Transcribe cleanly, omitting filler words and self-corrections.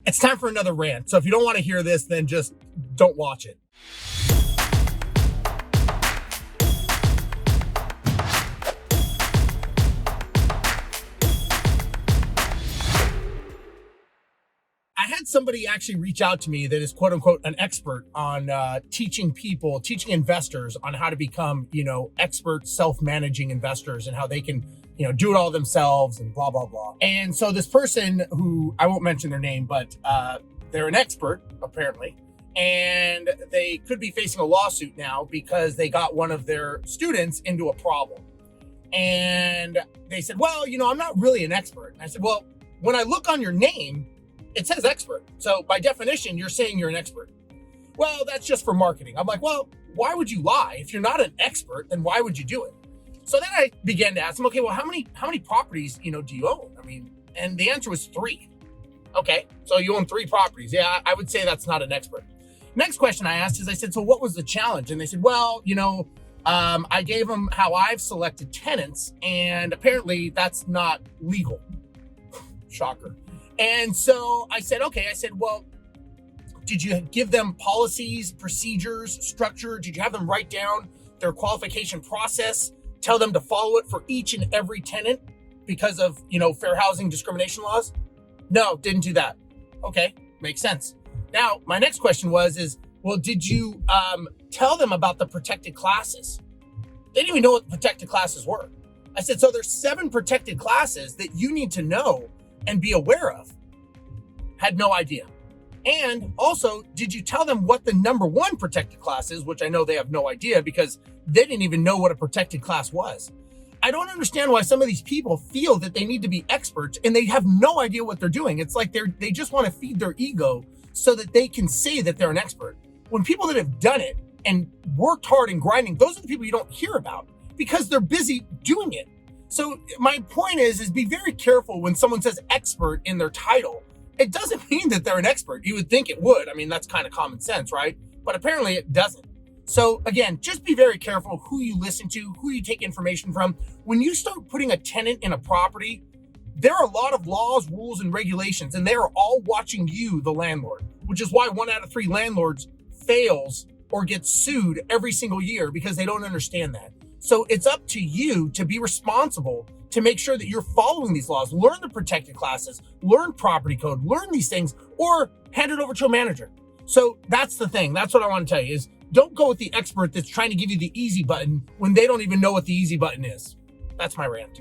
It's time for another rant. So if you don't want to hear this, then just don't watch it. I had somebody actually reach out to me that is quote unquote an expert on teaching investors on how to become, expert self-managing investors and how they can, do it all themselves and blah, blah, blah. And so this person, who I won't mention their name, but they're an expert apparently, and they could be facing a lawsuit now because they got one of their students into a problem. And they said, well, I'm not really an expert. And I said, well, when I look on your name, it says expert. So by definition, you're saying you're an expert. Well, that's just for marketing. I'm like, well, why would you lie? If you're not an expert, then why would you do it? So then I began to ask them, okay, well, how many properties, do you own? And the answer was 3. Okay, so you own 3 properties. Yeah, I would say that's not an expert. Next question I asked is, I said, so what was the challenge? And they said, well, I gave them how I've selected tenants, and apparently that's not legal. Shocker. And so I said, okay, well, did you give them policies, procedures, structure? Did you have them write down their qualification process, tell them to follow it for each and every tenant because of, fair housing discrimination laws? No, didn't do that. Okay, makes sense. Now, my next question is, well, did you tell them about the protected classes? They didn't even know what the protected classes were. I said, so there's 7 protected classes that you need to know and be aware of. Had no idea. And also, did you tell them what the number 1 protected class is, which I know they have no idea because they didn't even know what a protected class was. I don't understand why some of these people feel that they need to be experts and they have no idea what they're doing. It's like they just want to feed their ego so that they can say that they're an expert. When people that have done it and worked hard and grinding, those are the people you don't hear about because they're busy doing it. So my point is be very careful when someone says expert in their title. It doesn't mean that they're an expert. You would think it would. That's kind of common sense, right? But apparently it doesn't. So again, just be very careful who you listen to, who you take information from. When you start putting a tenant in a property, there are a lot of laws, rules, and regulations, and they are all watching you, the landlord, which is why 1 out of 3 landlords fails or gets sued every single year because they don't understand that. So it's up to you to be responsible to make sure that you're following these laws. Learn the protected classes, learn property code, learn these things, or hand it over to a manager. So that's the thing. That's what I want to tell you is don't go with the expert that's trying to give you the easy button when they don't even know what the easy button is. That's my rant.